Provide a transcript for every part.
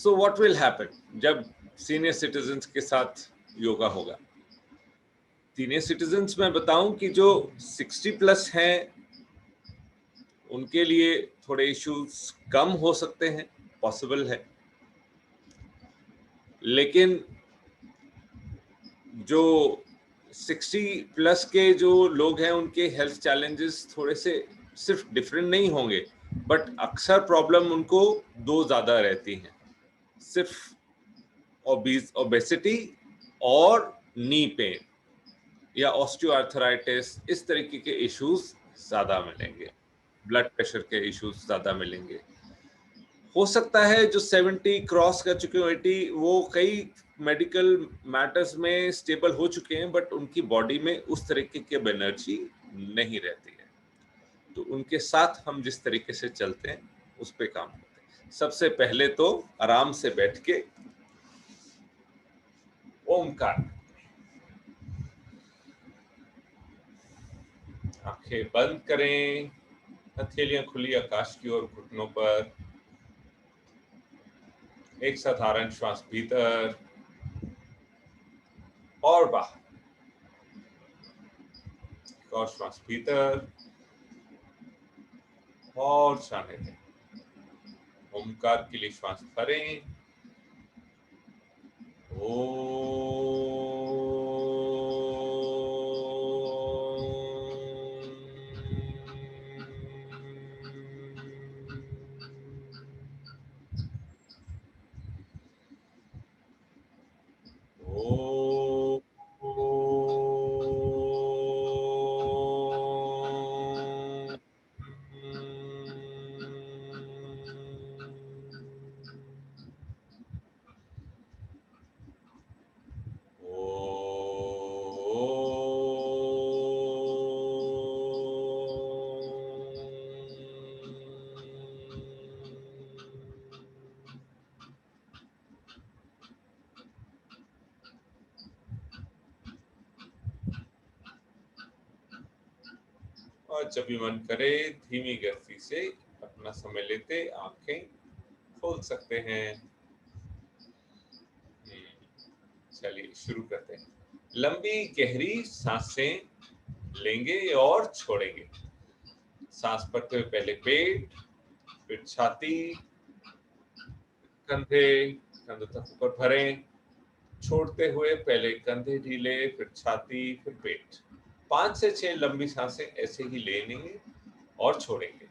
So what will happen जब senior citizens के साथ योगा होगा? सीनियर सिटीजन्स में बताऊं कि जो 60 प्लस हैं उनके लिए थोड़े इश्यूज कम हो सकते हैं, पॉसिबल है, लेकिन जो 60 प्लस के जो लोग हैं उनके हेल्थ चैलेंजेस थोड़े से सिर्फ डिफरेंट नहीं होंगे, बट अक्सर प्रॉब्लम उनको दो ज्यादा रहती हैं, सिर्फ ओबेसिटी और नी पेन या ऑस्टियोआर्थराइटिस, इस तरीके के इश्यूज ज्यादा मिलेंगे, ब्लड प्रेशर के इश्यूज ज्यादा मिलेंगे। हो सकता है जो 70 क्रॉस कर चुके हो, 80, वो कई मेडिकल मैटर्स में स्टेबल हो चुके हैं, बट उनकी बॉडी में उस तरीके की एनर्जी नहीं रहती है, तो उनके साथ हम जिस तरीके से चलते हैं उस पे काम करते हैं। सबसे पहले तो आराम से बैठ के ओमकार, आंखें बंद करें, हथेलियां खुली आकाश की ओर घुटनों पर, एक साधारण श्वास भीतर और बाहर, एक और श्वास भीतर और जाने दें। ओमकार के लिए श्वास भरें, और जब भी मन करे धीमी गति से अपना समय लेते आंखें खोल सकते हैं। चलिए शुरू करते हैं। लंबी गहरी सांसें लेंगे और छोड़ेंगे। सांस भरते हुए पहले पेट, फिर छाती, कंधे, कंधों तक ऊपर भरें। छोड़ते हुए पहले कंधे ढीले, फिर छाती, फिर पेट। 5 से 6 लंबी सांसें ऐसे ही लेंगे और छोड़ेंगे।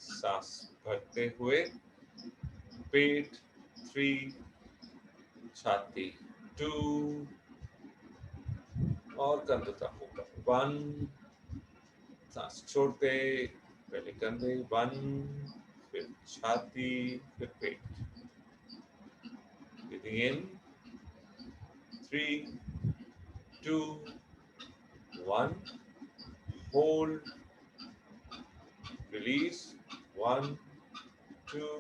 सांस भरते हुए पेट 3, छाती 2 और कंधों तक ऊपर 1। सांस छोड़ते पहले कंधे 1, फिर छाती, फिर पेट। Breathing in 3, 2, 1, hold, release 1, 2,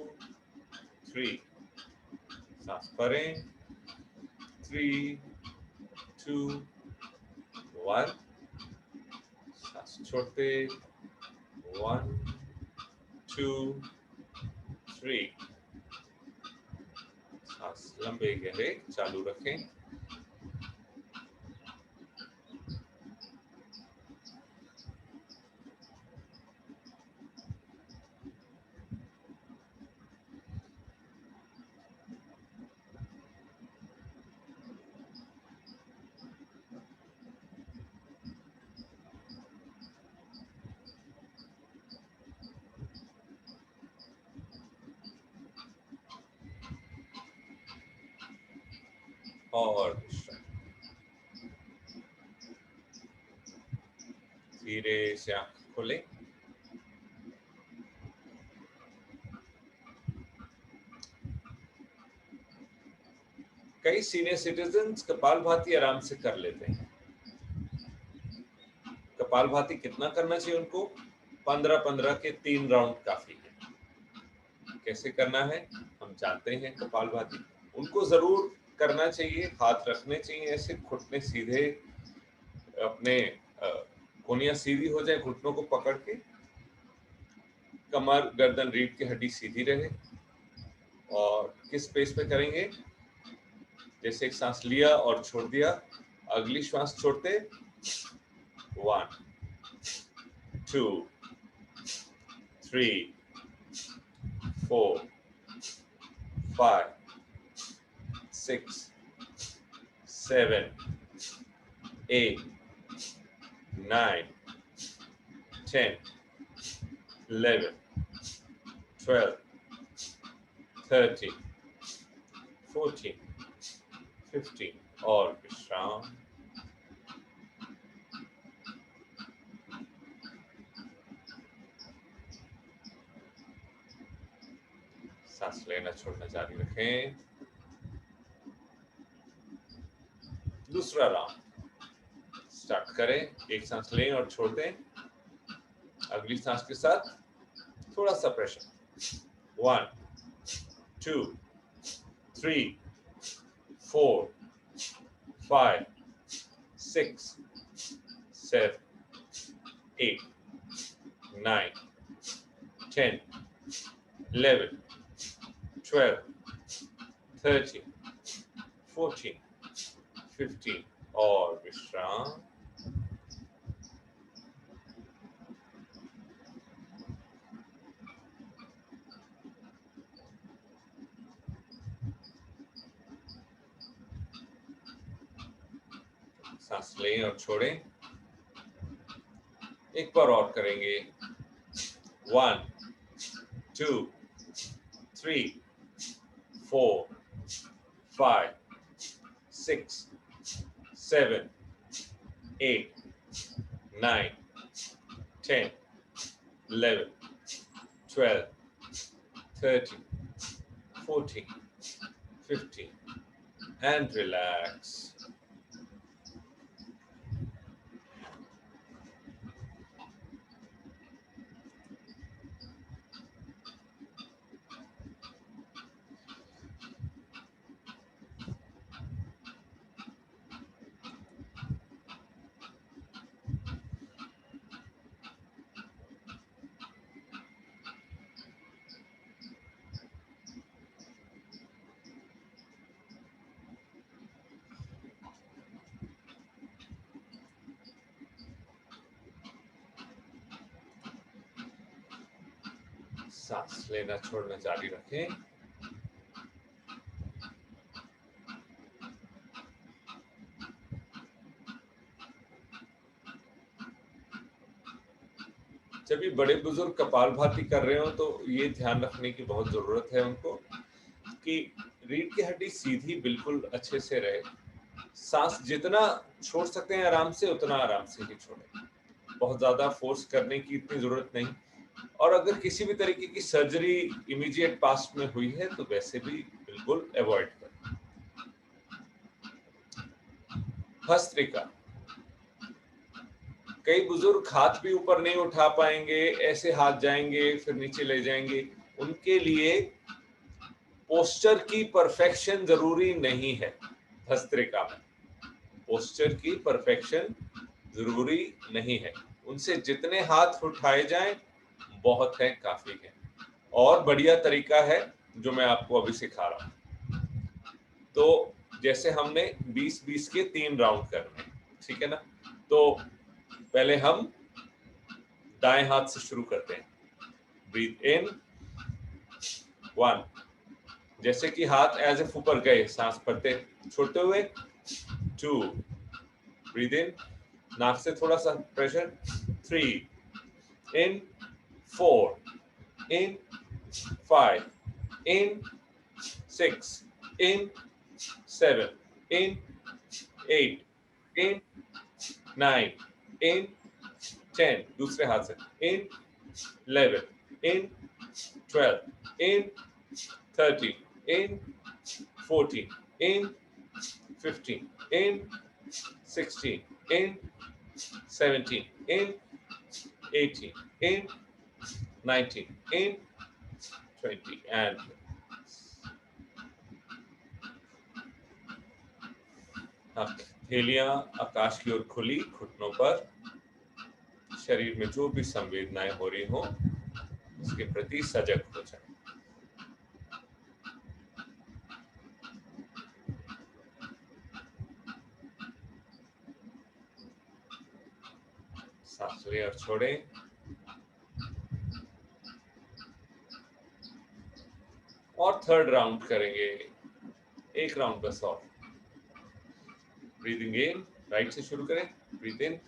3। सांस भरें 3, 2, 1। सांस छोड़ते 1, 2, 3। सांस लंबे गहरे चालू रखें। और धीरे से आंख खोलें। कई सीनियर सिटीजन्स कपालभाति आराम से कर लेते हैं। कपालभाति कितना करना चाहिए उनको? 15-15 के 3 राउंड काफी है। कैसे करना है हम जानते हैं। कपालभाति उनको जरूर करना चाहिए, हाथ रखने चाहिए ऐसे, घुटने सीधे अपने कोहनियां सीधी हो जाए, घुटनों को पकड़ के, कमर, गर्दन, रीढ़ की हड्डी सीधी रहे। और किस पेस पे करेंगे? जैसे एक सांस लिया और छोड़ दिया, अगली श्वास छोड़ते 1 2 3 4 5 6 7 8 9 10 11 12 13 14 15 और विश्राम। सांस लेना छोड़ना जारी रखें। दूसरा राउंड स्टार्ट करें। एक सांस लें और छोड़ दें, अगली सांस के साथ थोड़ा सा प्रेशर। 1 2 3 4 5 6 7 8 9 10 11 12 13 14 15 और विश्राम। सांस लें और छोड़ें। एक बार और करेंगे। 1 2 3 4 5 6 7 8 9 10 11 12 13 14 15 and relax. सांस लेना छोड़ना जारी रखें। जब भी बड़े बुजुर्ग कपालभाति कर रहे हो तो ये ध्यान रखने की बहुत जरूरत है उनको कि रीढ़ की हड्डी सीधी बिल्कुल अच्छे से रहे। सांस जितना छोड़ सकते हैं आराम से, उतना आराम से ही छोड़ें। बहुत ज्यादा फोर्स करने की इतनी जरूरत नहीं। और अगर किसी भी तरीके की सर्जरी इमीडिएट पास्ट में हुई है तो वैसे भी बिल्कुल अवॉइड करें। भस्त्रिका। कई बुजुर्ग हाथ भी ऊपर नहीं उठा पाएंगे, ऐसे हाथ जाएंगे फिर नीचे ले जाएंगे। उनके लिए पोस्चर की परफेक्शन जरूरी नहीं है। भस्त्रिका में पोस्चर की परफेक्शन जरूरी नहीं है। उनसे जितने हाथ उठाए जाएं बहुत है, काफी है। और बढ़िया तरीका है जो मैं आपको अभी सिखा रहा हूं। तो जैसे हमने 20-20 के 3 राउंड करने, ठीक है ना? तो पहले हम दाएं हाथ से शुरू करते हैं। ब्रीथ इन 1, जैसे कि हाथ एज इफ ऊपर गए, सांस भरते छोड़ते हुए 2, ब्रीथ इन, नाक से थोड़ा सा प्रेशर 3, इन 4, इन 5, इन 6, इन 7, इन 8, इन 9, इन 10, दूसरे हाथ से इन 11, इन 12, इन 13, in 14, in 15, in 16, in 17, in 18, in 19, in 20 and हथेलियां आकाश की ओर खुली, घुटनों पर शरीर में जो भी संवेदनाएं हो रही हो उसके प्रति सजग हो जाए। सांस लें और छोड़ें। और थर्ड राउंड करेंगे, एक राउंड बस और। ब्रीदिंग इन, राइट से शुरू करें। Breathe in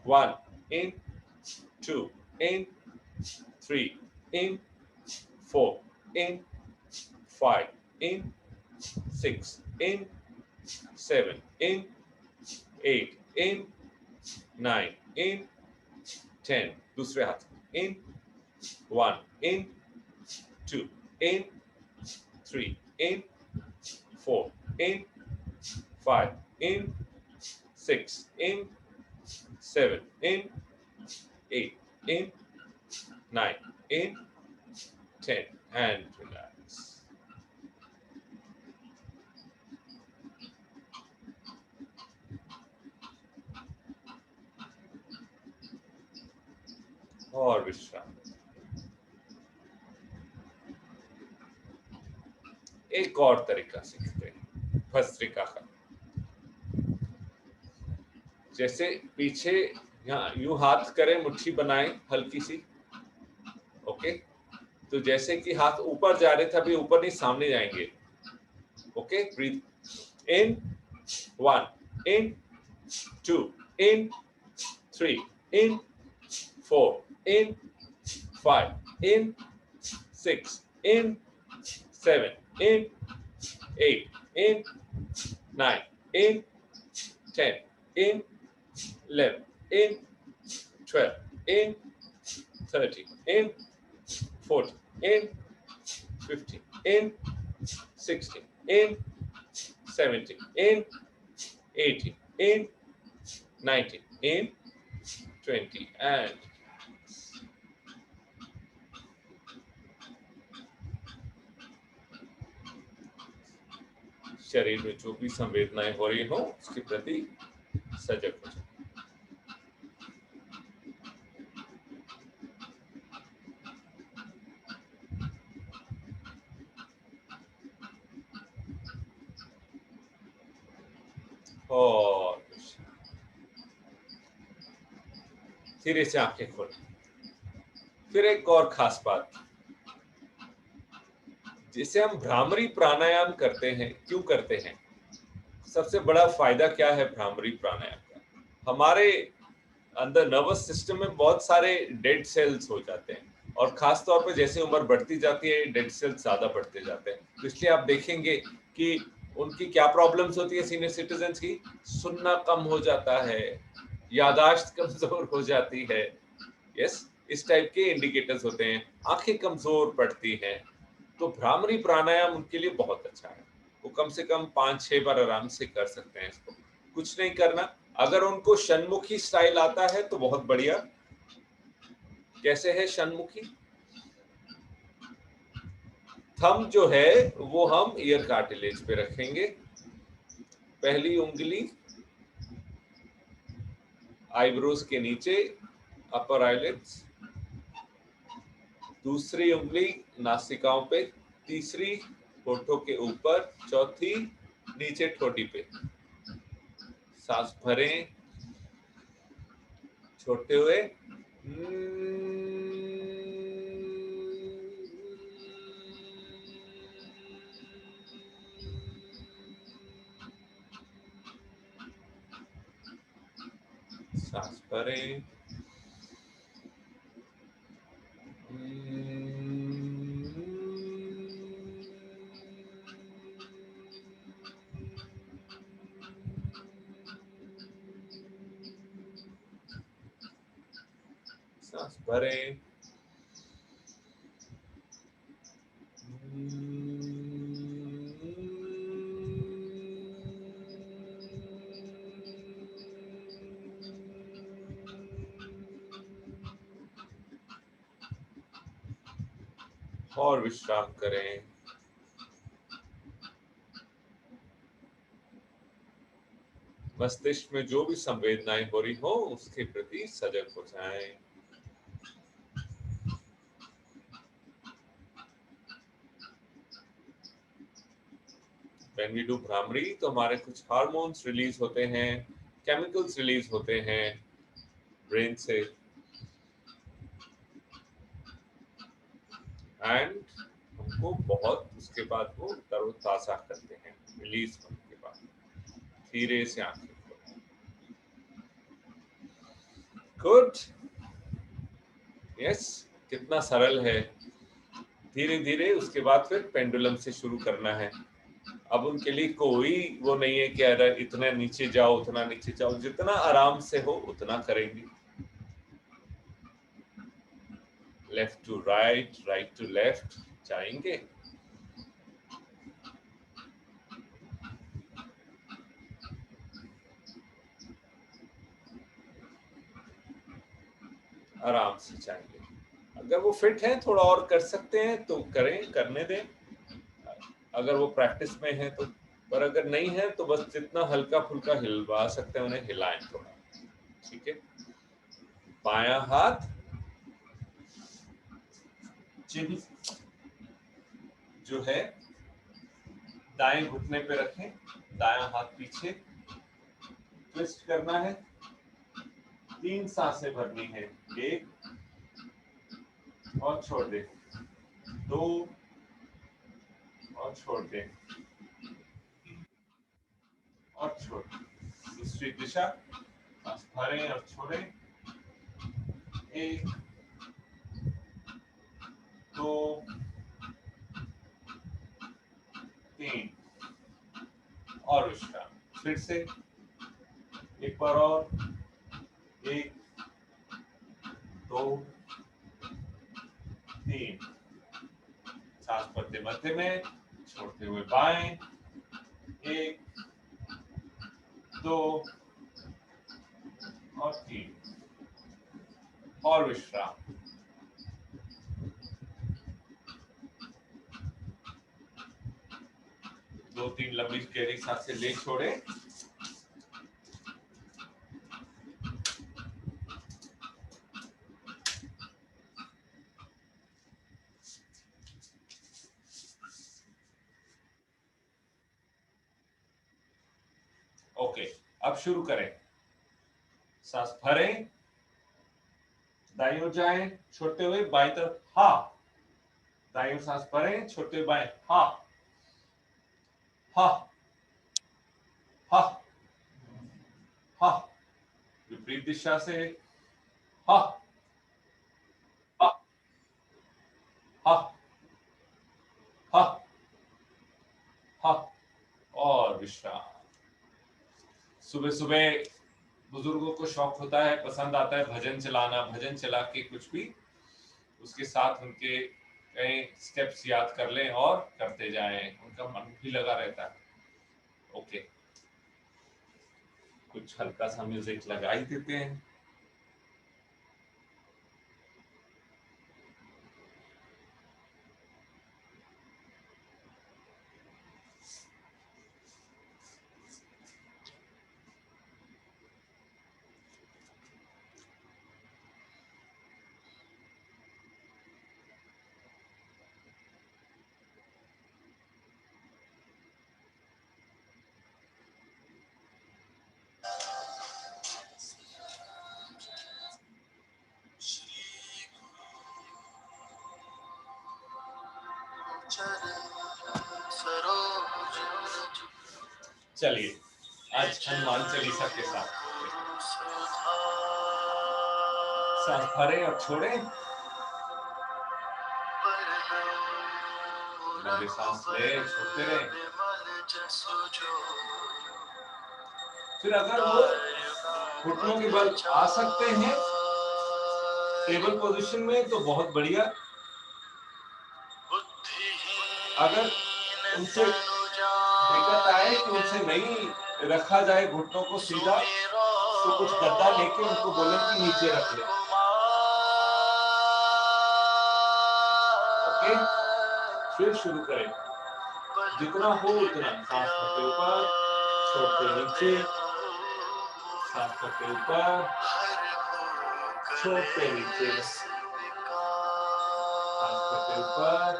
1 in 2 in 3 in 4 in 5 in 6 in 7 in 8 in 9 in 10, दूसरे हाथ in 1 in 2 in 3 in 4 in 5 in 6 in 7 in 8 in 9 in 10 and relax. और विश्राम। एक और तरीका सीखते हैं, भस्त्रिका का। जैसे पीछे यहाँ यूं हाथ करें, मुट्ठी बनाएं हल्की सी। ओके, तो जैसे कि हाथ ऊपर जा रहे थे, अभी ऊपर नहीं, सामने जाएंगे। Okay, breathe in 1 in 2 in 3 in 4 in 5 in 6 in 7 in 8 in 9 in 10 in 11 in 12 in 13 in 14 in 15 in 16 in 17 in 18 in 19 in 20 and शरीर में जो भी संवेदनाएं हो रही हो उसके प्रति सजग हो जाए। और धीरे से आंखें खोलें। फिर एक और खास बात, जिसे हम भ्रामरी प्राणायाम करते हैं, क्यों करते हैं? सबसे बड़ा फायदा क्या है भ्रामरी प्राणायाम का? हमारे अंदर नर्वस सिस्टम में बहुत सारे डेड सेल्स हो जाते हैं, और खास तौर पे जैसे उम्र बढ़ती जाती है डेड सेल्स ज्यादा बढ़ते जाते हैं। तो इसलिए आप देखेंगे कि उनकी क्या प्रॉब्लम्स होती है सीनियर सिटीजन्स की? सुनना कम हो जाता है, याददाश्त कमजोर हो जाती है। यस, इस टाइप के इंडिकेटर्स होते हैं। आंखें कमजोर पड़ती हैं। तो भ्रामरी प्राणायाम उनके लिए बहुत अच्छा है। वो कम से कम 5-6 बार आराम से कर सकते हैं इसको। कुछ नहीं करना। अगर उनको षणमुखी स्टाइल आता है तो बहुत बढ़िया। कैसे है षणमुखी? थंब जो है वो हम ईयर कार्टिलेज पे रखेंगे। पहली उंगली आईब्रोज के नीचे, अपर आईलिड्स। दूसरी उंगली नासिकाओं पे, तीसरी होठों के ऊपर, चौथी नीचे ठोड़ी पे। सांस भरें छोड़ते हुए। सांस भरें। सांस भरें। और विश्राम करें। मस्तिष्क में जो भी संवेदनाएं हो रही हो उसके प्रति सजग हो जाएं। When we do भ्रामरी तो हमारे कुछ हार्मोन्स रिलीज होते हैं, केमिकल्स रिलीज होते हैं ब्रेन से, एंड हमको बहुत उसके बाद वो तरोताजा करते हैं। रिलीज होने के बाद धीरे से आंखें खोलें। गुड, यस, कितना सरल है। धीरे धीरे उसके बाद फिर पेंडुलम से शुरू करना है। अब उनके लिए कोई वो नहीं है कि अरे इतना नीचे जाओ उतना नीचे जाओ, जितना आराम से हो उतना करेंगे। Left to right, right to left जाएंगे। आराम से जाएंगे। अगर वो फिट है थोड़ा और कर सकते हैं तो करें, करने दें, अगर वो प्रैक्टिस में है तो। पर अगर नहीं है तो बस जितना हल्का फुल्का हिलवा सकते हैं उन्हें हिलाएं थोड़ा। ठीक है, बायां हाथ चिन्ह जो है दाएं घुटने पे रखें, दायां हाथ पीछे, ट्विस्ट करना है। 3 सांसें भरनी है, 1 और छोड़ दे, 2 और छोड़ दे, और छोड़। दूसरी दिशा, सांस भरें और छोड़ें, 1 2 3 और विश्राम। फिर से एक बार और, 1 2 3, सांस भरते मध्य में, छोड़ते हुए बाएं, 1 2 और 3 और विश्राम। दो तीन लंबी गहरी सांसें ले छोड़े। ओके, अब शुरू करें। सांस भरें, दाईं ओर जाएं, छोड़ते हुए बाईं तरफ, हा। दाईं ओर सांस भरें, छोड़ते हुए बाएं, हा हा हा हा। विपरीत दिशा से, हा हा हा हा हा और विश्राम। सुबह सुबह बुजुर्गों को शौक होता है, पसंद आता है भजन चलाना, भजन चला के कुछ भी उसके साथ उनके कई स्टेप्स याद कर लें और करते जाएं, उनका मन भी लगा रहता है। ओके, कुछ हल्का सा म्यूजिक लगा ही देते हैं। चलिए आज हनुमान चालीसा के साथ सांस भरें और छोड़ें, लंबी सांस ले, छोड़ते रहें। फिर अगर वो घुटनों के बल आ सकते हैं टेबल पोजीशन में तो बहुत बढ़िया। अगर उनसे दिक्कत आए कि उनसे नहीं रखा जाए घुटनों को सीधा, तो कुछ गद्दा लेके उनको बोले कि नीचे रख ले। ओके, फिर शुरू करें। जितना हो उतना सांस भरते ऊपर, छोड़ते नीचे, करते ऊपर, छोड़ते नीचे, सांस करते ऊपर,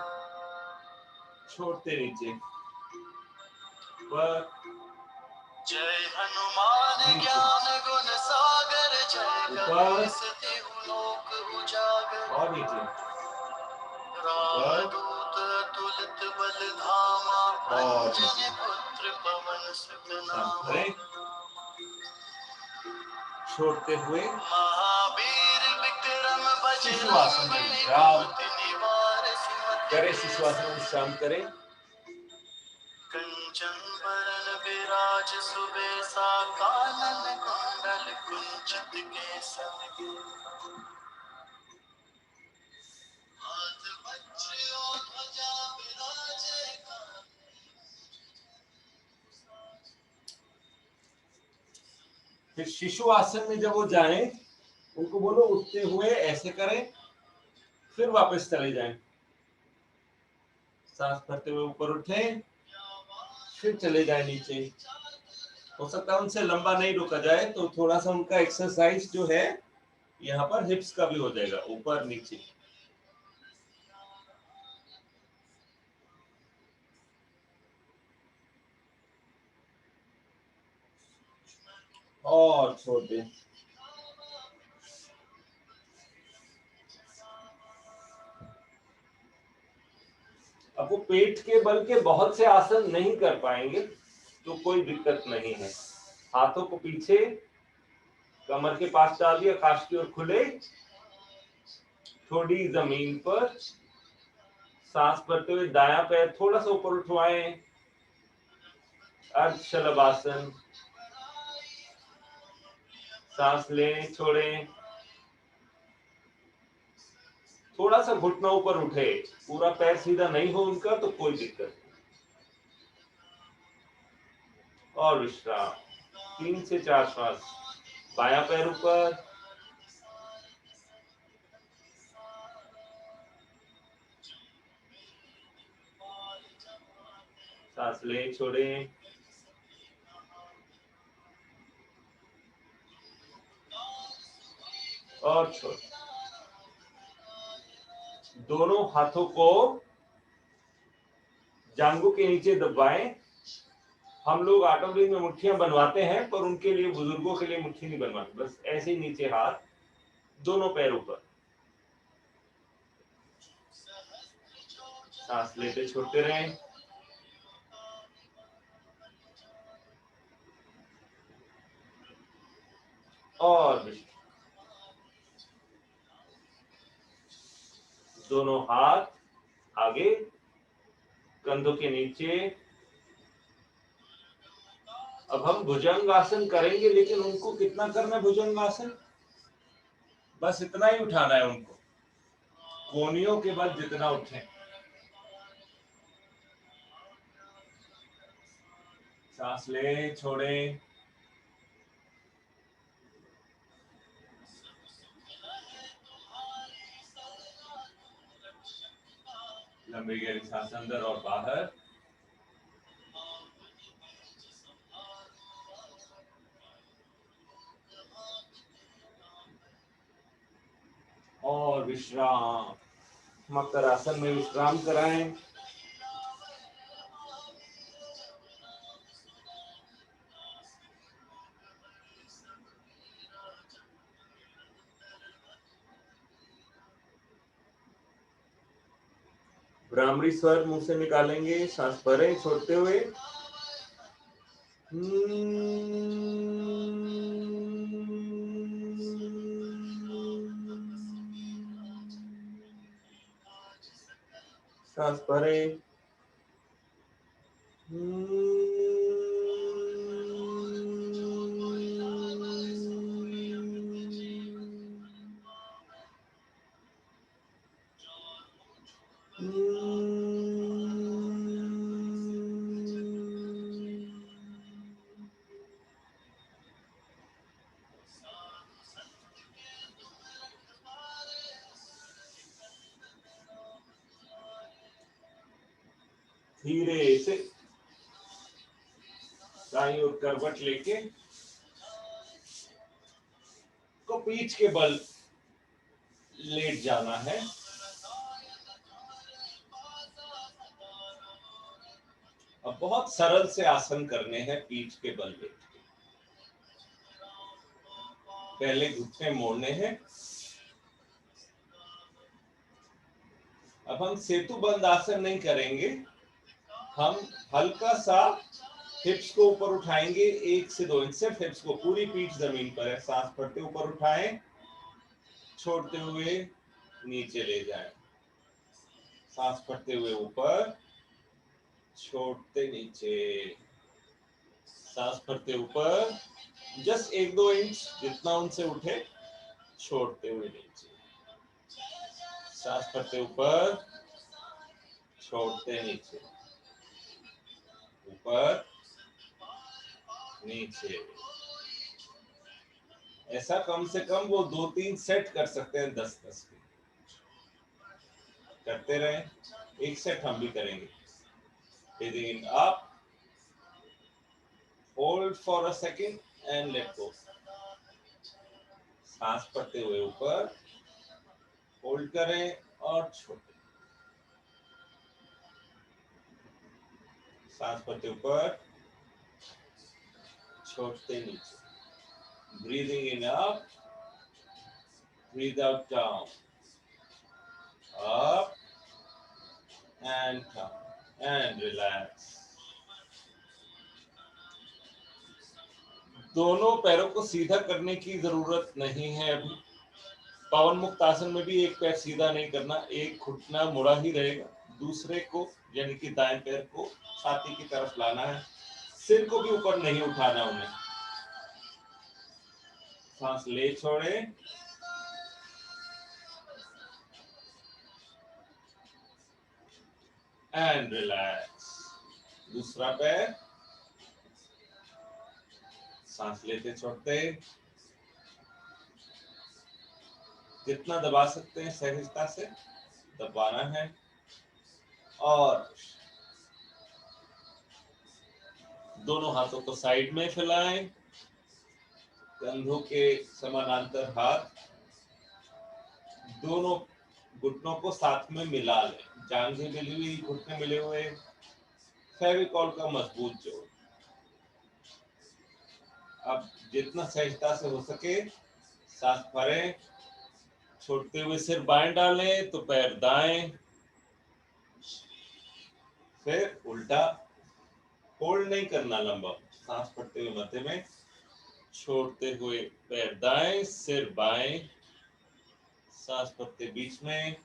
छोड़ते नीचे, ऊपर, जय हनुमान ज्ञान गुण सागर, जय कपीस लोक उजागर, और नीचे, रामदूत अतुलित बल धामा, अंजनी पुत्र पवन सुत नामा, छोड़ते हुए महावीर विक्रम शिशुआसन में बजरंग विश्राम कुमति निवार सुमति करें, शिशुआसन में विश्राम करें। कंचन बरन विराज सुबेसा, कानन कुंडल कुंचित केसा, हाथ वज्र और ध्वजा विराजे, फिर शिशु आसन में जब वो जाएं, उनको बोलो उठते हुए ऐसे करें, फिर वापस चले जाएं, सांस भरते हुए ऊपर उठें, फिर चले जाएं नीचे। हो सकता है उनसे लंबा नहीं रुका जाए, तो थोड़ा सा उनका एक्सरसाइज जो है यहाँ पर हिप्स का भी हो जाएगा, ऊपर नीचे। और छोड़ दें। अब वो पेट के बल के बहुत से आसन नहीं कर पाएंगे तो कोई दिक्कत नहीं है। हाथों को पीछे कमर के पास डाल दिया, काश की ओर खुले, थोड़ी जमीन पर, सांस भरते हुए दायां पैर थोड़ा सा ऊपर उठवाएं, अर्धशलभासन। सांस लें, छोड़ें, थोड़ा सा घुटना ऊपर उठे, पूरा पैर सीधा नहीं हो उनका तो कोई दिक्कत नहीं। और विश्राम 3 से 4 श्वास, बायां पैर ऊपर, सांस लें, छोड़ें, और छोड़। दोनों हाथों को जांघों के नीचे दबाएं। हम लोग ऑटोमेटिक में मुट्ठियां बनवाते हैं, पर उनके लिए, बुजुर्गों के लिए मुट्ठी नहीं बनवाते, बस ऐसे ही नीचे हाथ, दोनों पैर ऊपर, सांस लेते छोड़ते रहें। और दोनों हाथ आगे, कंधों के नीचे। अब हम भुजंगासन करेंगे, लेकिन उनको कितना करना है भुजंगासन? बस इतना ही उठाना है उनको, कोहनियों के बल जितना उठे। सांस लें, छोड़ें, लंबी गहरी सांस अंदर और बाहर। और विश्राम, मकर आसन में विश्राम कराएं। भ्रामरी स्वर मुंह से निकालेंगे, सांस भरें छोड़ते हुए। सांस भरें, धीरे से दाईं ओर करवट लेके पीठ के बल लेट जाना है। अब बहुत सरल से आसन करने हैं पीठ के बल लेट के। पहले घुटने मोड़ने हैं। अब हम सेतु बंद आसन नहीं करेंगे, हम हल्का सा हिप्स को ऊपर उठाएंगे 1 से 2 इंच, सिर्फ हिप्स को, पूरी पीठ जमीन पर है। सांस भरते ऊपर उठाएं, छोड़ते हुए नीचे ले जाएं, सांस भरते हुए ऊपर, छोड़ते नीचे, सांस भरते ऊपर, जस्ट 1-2 इंच जितना उनसे उठे, छोड़ते हुए नीचे, सांस भरते ऊपर, छोड़ते नीचे, ऊपर नीचे। ऐसा कम से कम वो 2-3 सेट कर सकते हैं, 10-10 के करते रहें। एक सेट हम भी करेंगे। Breathing in up, hold for a second and let go. सांस भरते हुए ऊपर, होल्ड करें और छोड़ें, सांस भरते ऊपर, छोड़ते नीचे। Breathing in up, breathe out down, up and down, and relax. दोनों पैरों को सीधा करने की जरूरत नहीं है अभी। पवन मुक्त आसन में भी एक पैर सीधा नहीं करना, एक घुटना मुड़ा ही रहेगा, दूसरे को यानी कि दाएं पैर को छाती की तरफ लाना है, सिर को भी ऊपर नहीं उठाना उन्हें। सांस ले छोड़े, एंड रिलैक्स। दूसरा पैर, सांस लेते छोड़ते, जितना दबा सकते हैं सहजता से दबाना है। और दोनों हाथों को साइड में फैलाएं, कंधों के समानांतर हाथ, दोनों घुटनों को साथ में मिला लें, जांघें मिली हुई, घुटने मिले हुए, फेविकॉल का मजबूत जोड़। अब जितना सहजता से हो सके सांस भरें, छोड़ते हुए सिर बाएं डालें तो पैर दाएं, फिर उल्टा, होल्ड नहीं करना लंबा, सांस भरते हुए मध्य में, छोड़ते हुए पैर दाएं, सिर बाएं, सांस भरते बीच में,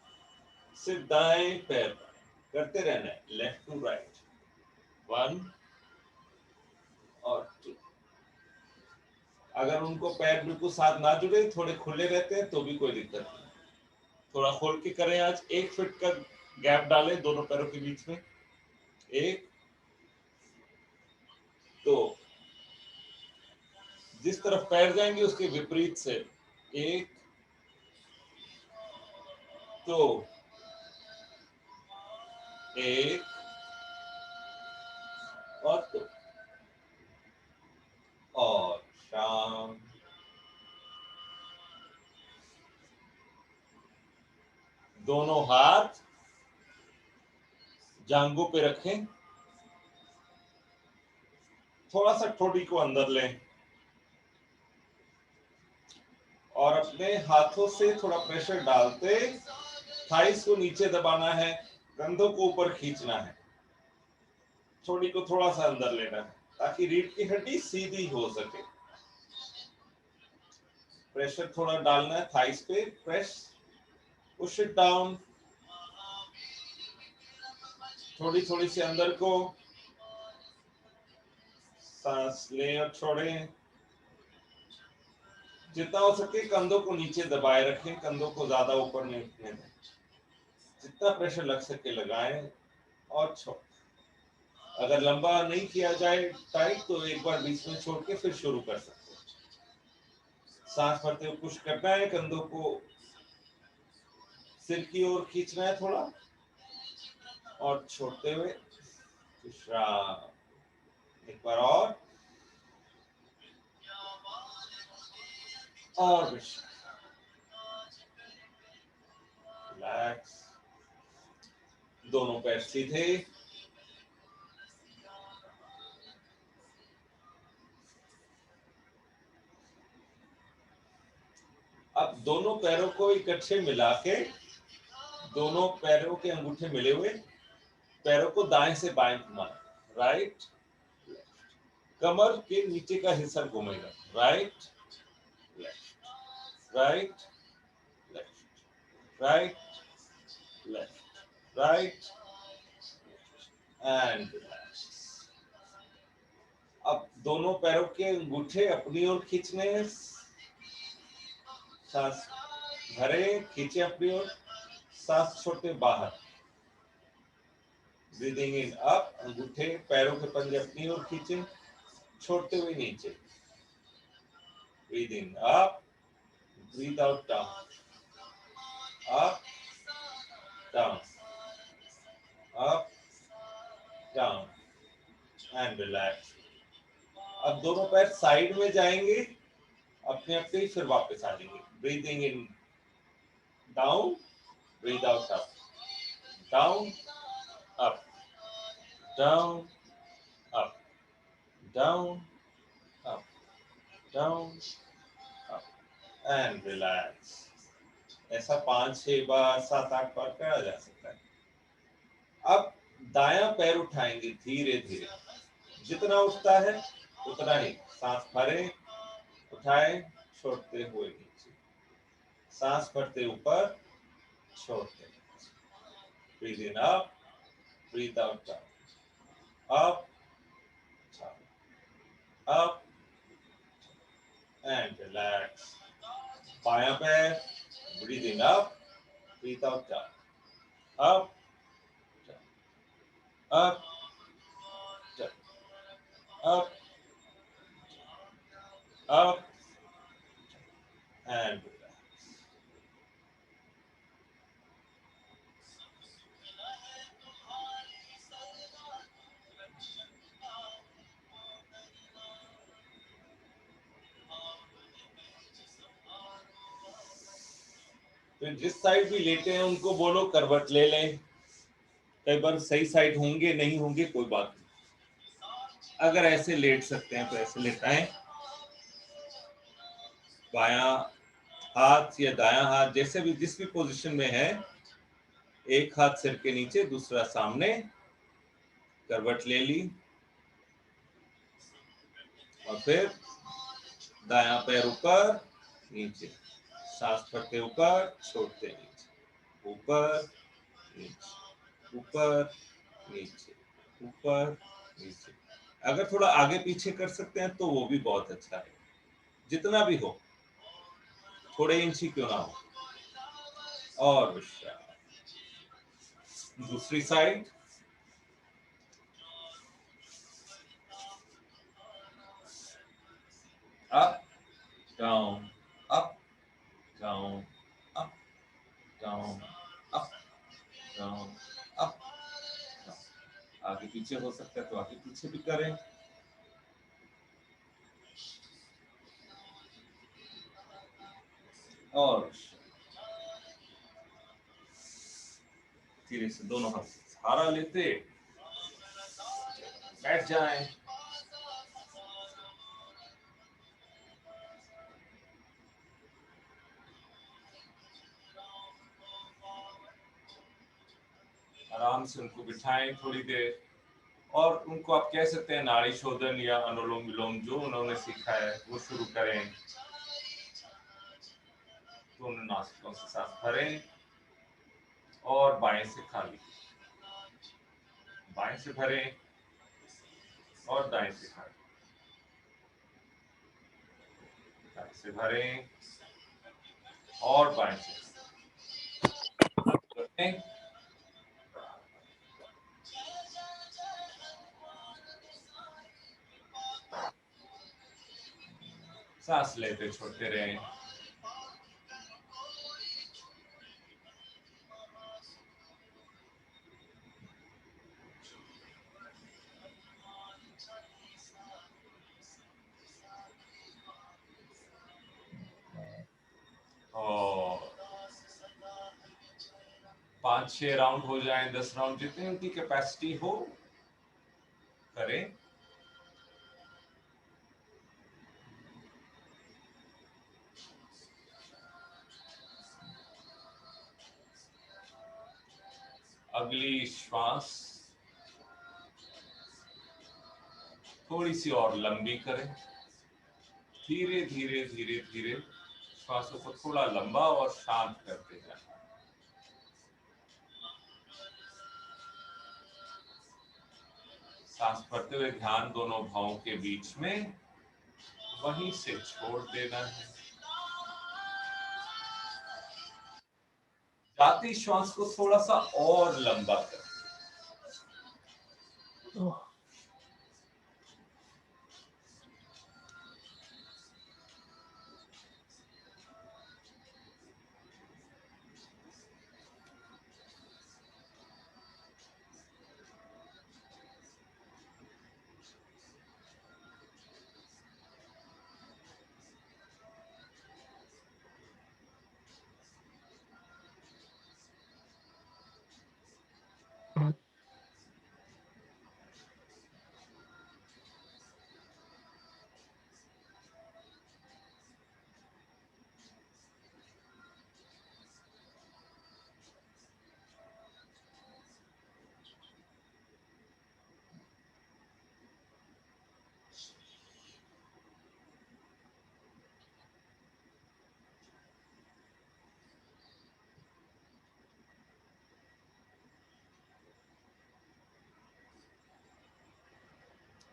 सिर दाएं, पैर बाएं, करते रहना है, लेफ्ट टू राइट, 1 और 2। अगर उनको पैर बिल्कुल साथ ना जुड़े, थोड़े खुले रहते हैं तो भी कोई दिक्कत नहीं, थोड़ा खोल के करें। आज 1 फीट का गैप डालें दोनों पैरों के बीच में, 1 2, जिस तरफ पैर जाएंगे उसके विपरीत से, 1 2, 1 और 2, और शांत। दोनों हाथ जांघों पे रखें, थोड़ा सा ठोड़ी को अंदर लें और अपने हाथों से थोड़ा प्रेशर डालते थाइस को नीचे दबाना है, कंधों को ऊपर खींचना है, ठोड़ी को थोड़ा सा अंदर लेना है ताकि रीढ़ की हड्डी सीधी हो सके। प्रेशर थोड़ा डालना है थाइस पे, प्रेस, पुश इट डाउन, थोड़ी थोड़ी सी अंदर को, सांस लें और छोड़ें। जितना हो सके कंधों को नीचे दबाए रखें, कंधों को ज्यादा ऊपर नहीं उठने दें, जितना प्रेशर लग सके लगाएं और छोड़। अगर लंबा नहीं किया जाए टाइट तो एक बार बीच में छोड़ के फिर शुरू कर सकते हैं। सांस भरते हुए पुश करना है, कंधों को सिर की ओर खींचना है थोड़ा, और छोड़ते हुए विश्राम। एक बार और विश्राम। रिलैक्स। दोनों पैर सीधे। अब दोनों पैरों को इकट्ठे मिला के, दोनों पैरों के अंगूठे मिले हुए, पैरों को दाएं से बाएं घुमाना, राइट। कमर के नीचे का हिस्सा घूमेगा, right left, right left, right left, right and relax. अब दोनों पैरों के अंगूठे अपनी ओर खींचने, सांस भरे, खींचे अपनी ओर, सांस छोड़ते बाहर। ब्रीदिंग इन अप, अंगूठे पैरों के पंजे अपनी ओर खींचे, छोड़ते हुए नीचे। Breathing up, breathe out down, up down, up down and relax. अब दोनों पैर साइड में जाएंगे अपने अपने, फिर वापस आ जाएंगे। Breathing in down, breathe out up, down up, down up, down up, down up and relax. ऐसा 5-6 बार, 7-8 बार करा जा सकता है। अब दायां पैर उठाएंगे धीरे धीरे, जितना उठता है उतना ही। सांस भरे, उठाए, छोड़ते हुए नीचे, सांस भरते ऊपर, छोड़ते नीचे। Breathe in up, breathe out down, up up and relax. बायां पैर, breathe in up, breathe out down, up up up, up and relax. फिर जिस साइड भी लेटे हैं उनको बोलो करवट ले लें। कई बार सही साइड होंगे, नहीं होंगे, कोई बात नहीं। अगर ऐसे लेट सकते हैं तो ऐसे लेटाएं। बायां हाथ या दायां हाथ, जैसे भी जिस भी पोजीशन में है, एक हाथ सिर के नीचे, दूसरा सामने, करवट ले ली। और फिर दायां पैर ऊपर नीचे, सांस भरते ऊपर, छोड़ते नीचे, ऊपर नीचे, ऊपर नीचे, ऊपर नीचे। अगर थोड़ा आगे पीछे कर सकते हैं तो वो भी बहुत अच्छा है, जितना भी हो, थोड़े इंच ही क्यों ना हो। और दूसरी side, up down, up down, up down, up down, up down. आगे पीछे हो सकता है तो आगे पीछे भी करें। और धीरे से दोनों हाथ सहारा लेते बैठ जाएं। आराम से उनको बिठाएं थोड़ी देर, और उनको आप कह सकते हैं नाड़ी शोधन या अनुलोम विलोम, जो उन्होंने सीखा है वो शुरू करें। दोनों नासिकों से सांस भरें और बाएं से खाली, बाएं से भरें और दाएं से खाली, दाएं से भरें और बाएं से भरें। सांस लेते छोड़ते रहें। और 5-6 राउंड हो जाएं, 10 राउंड, जितनी उनकी कैपेसिटी हो करें। अगली श्वास थोड़ी सी और लंबी करें। धीरे धीरे धीरे धीरे श्वासों को थोड़ा लंबा और शांत करते जाएं। सांस भरते हुए ध्यान दोनों भावों के बीच में, वहीं से छोड़ देना है। जाती श्वास को थोड़ा सा और लंबा कर।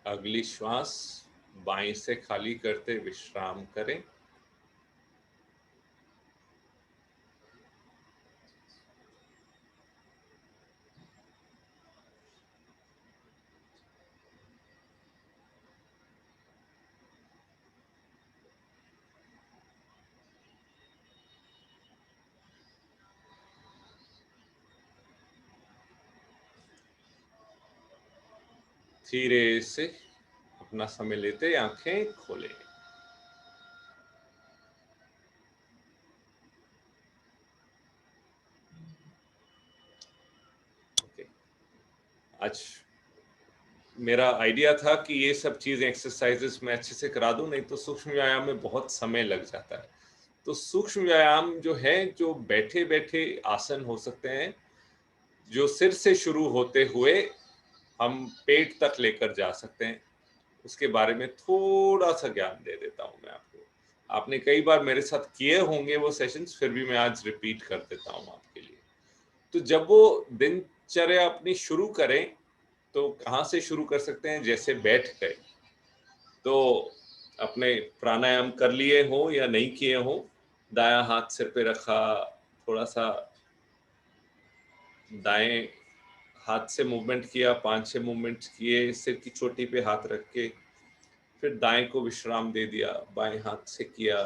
अगली श्वास बाएं से खाली करते विश्राम करें। धीरे से अपना समय लेते आंखें खोलें। आज मेरा आइडिया था कि ये सब चीजें एक्सरसाइजेस में अच्छे से करा दूं, नहीं तो सूक्ष्म व्यायाम में बहुत समय लग जाता है। तो सूक्ष्म व्यायाम जो है, जो बैठे बैठे आसन हो सकते हैं, जो सिर से शुरू होते हुए हम पेट तक लेकर जा सकते हैं, उसके बारे में थोड़ा सा ज्ञान दे देता हूं मैं आपको। आपने कई बार मेरे साथ किए होंगे वो सेशंस, फिर भी मैं आज रिपीट कर देता हूं आपके लिए। तो जब वो दिनचर्या अपनी शुरू करें तो कहाँ से शुरू कर सकते हैं? जैसे बैठ गए तो अपने प्राणायाम कर लिए हो या नहीं किए हो, दायां हाथ सिर पे रखा, थोड़ा सा दाएं हाथ से मूवमेंट किया, 5-6 मूवमेंट किए, सिर की चोटी पे हाथ रख के, फिर दाएं को विश्राम दे दिया, बाएं हाथ से किया।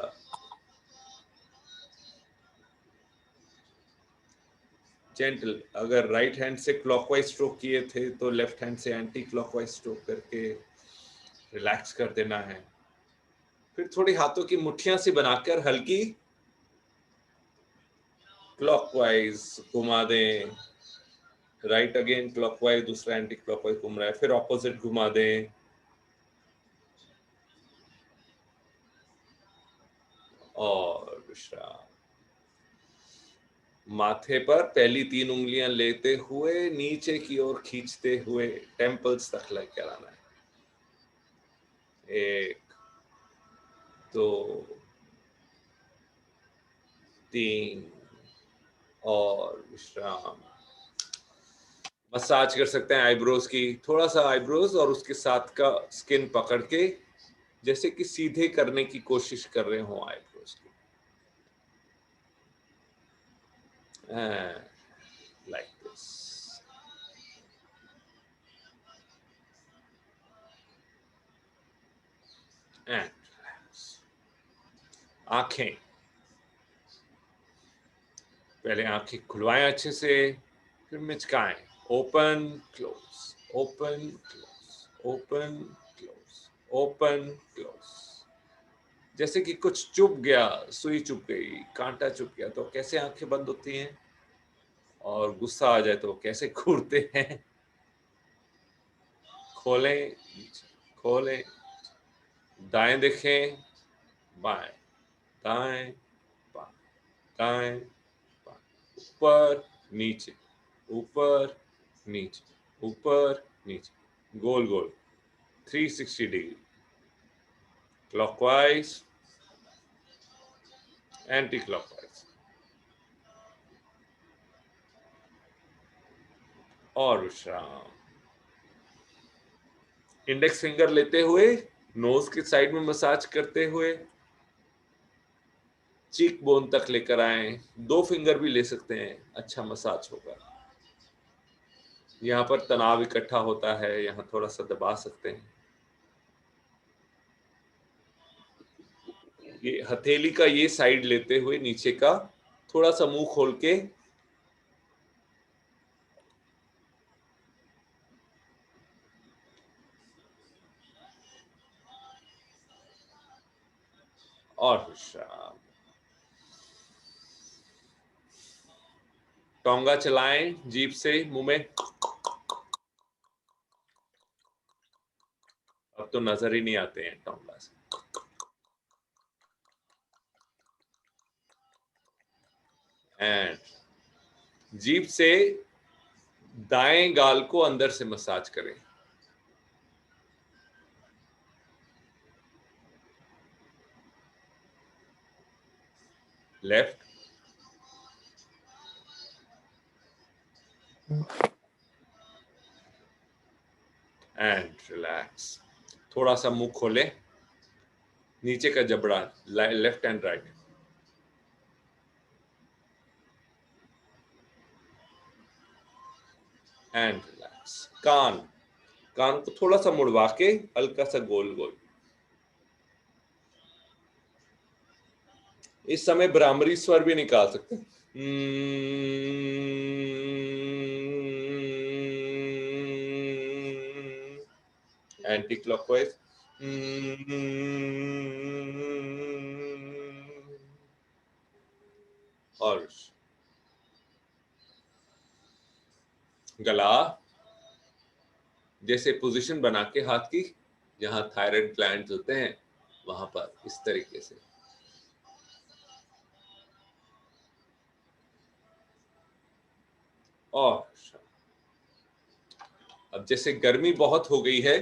जेंटल, अगर राइट हैंड से क्लॉकवाइज स्ट्रोक किए थे तो लेफ्ट हैंड से एंटी क्लॉकवाइज स्ट्रोक करके रिलैक्स कर देना है। फिर थोड़ी हाथों की मुट्ठियां सी बनाकर हल्की क्लॉकवाइज घुमा दें। राइट अगेन क्लॉकवाइज, दूसरा एंटी क्लॉकवाइज घूम रहा है, फिर ऑपोजिट घुमा दें। और विश्राम। माथे पर पहली 3 उंगलियां लेते हुए नीचे की ओर खींचते हुए टेम्पल्स तक लेकर आना है। 1 2 3 और विश्राम। मसाज कर सकते हैं आईब्रोज की, थोड़ा सा आईब्रोज और उसके साथ का स्किन पकड़ के, जैसे कि सीधे करने की कोशिश कर रहे हो आईब्रोज को। Like this. एंड आंखें, पहले आंखें खुलवाएं अच्छे से, फिर मिचकाएं। Open close, open close, open close, open close. जैसे कि कुछ चुभ गया, सुई चुभ गई, कांटा चुभ गया तो कैसे आंखें बंद होती हैं? और गुस्सा आ जाए तो वो कैसे घूरते हैं। खोलें, खोलें, दाएं देखें, बाएं, दाएं, बाएं, दाएं, बाएं, ऊपर नीचे, ऊपर नीचे, ऊपर नीचे, गोल गोल 360 डिग्री, क्लॉकवाइज, एंटी क्लॉकवाइज। और विश्राम। इंडेक्स फिंगर लेते हुए नोज की साइड में मसाज करते हुए चीक बोन तक लेकर आए। 2 फिंगर भी ले सकते हैं, अच्छा मसाज होगा। यहाँ पर तनाव इकट्ठा होता है, यहाँ थोड़ा सा दबा सकते हैं। ये हथेली का ये साइड लेते हुए नीचे का थोड़ा सा मुंह खोल के और विश्राम। टोंगा चलाएं जीभ से मुंह में। अब तो नजर ही नहीं आते हैं टोंगा से। एंड जीभ से दाएं गाल को अंदर से मसाज करें। Left and relax. थोड़ा सा मुंह खोले, नीचे का जबड़ा, left and right. And relax. कान, कान को थोड़ा सा मुड़वा के हल्का सा गोल गोल। इस समय भ्रामरी स्वर भी निकाल सकते हैं। Anti clockwise. और गला, जैसे पोजीशन बना के हाथ की, जहां थायराइड ग्लैंड्स होते हैं वहां पर इस तरीके से। और अब जैसे गर्मी बहुत हो गई है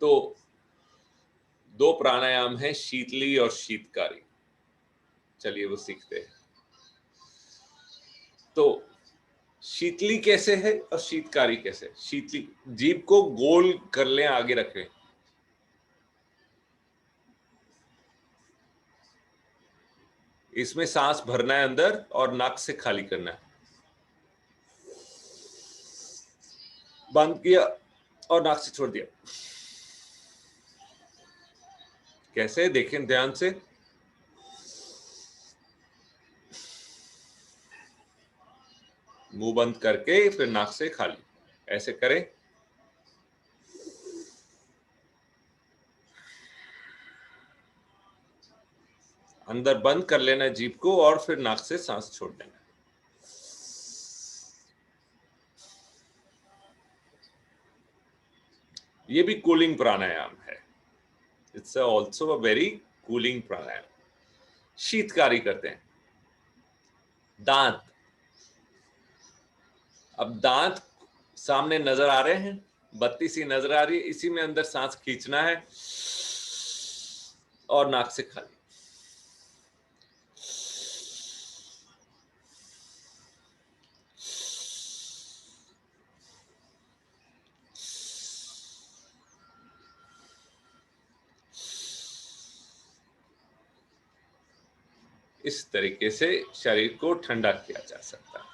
तो 2 प्राणायाम है, शीतली और शीतकारी। चलिए वो सीखते हैं। तो शीतली कैसे है और शीतकारी कैसे? शीतली, जीभ को गोल कर लें, आगे रखें। इसमें सांस भरना है अंदर और नाक से खाली करना है। बंद किया और नाक से छोड़ दिया। कैसे, देखें ध्यान से। मुंह बंद करके फिर नाक से खाली, ऐसे करें। अंदर बंद कर लेना जीभ को और फिर नाक से सांस छोड़ देना। ये भी कूलिंग प्राणायाम है। It's also a very cooling pranayama. Sheetkari करते हैं। दांत, अब दांत सामने नजर आ रहे हैं, बत्ती सी नजर आ रही है, इसी में अंदर सांस खींचना है और नाक से खाली। इस तरीके से शरीर को ठंडा किया जा सकता है।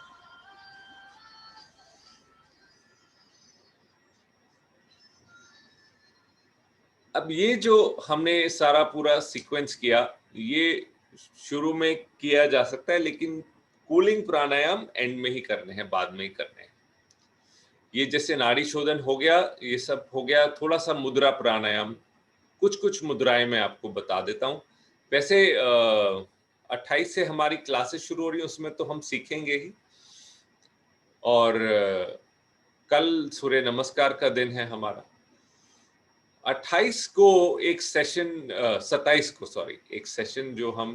अब ये जो हमने सारा पूरा सीक्वेंस किया, ये शुरू में किया जा सकता है, लेकिन कूलिंग प्राणायाम एंड में ही करने हैं, बाद में ही करने हैं। ये जैसे नाड़ी शोधन हो गया, ये सब हो गया। थोड़ा सा मुद्रा प्राणायाम, कुछ कुछ मुद्राएं मैं आपको बता देता हूँ। वैसे 28 से हमारी क्लासेस शुरू हो रही है, उसमें तो हम सीखेंगे ही, और कल सूर्य नमस्कार का दिन है हमारा। 28 को एक सेशन 27 को सॉरी एक सेशन जो हम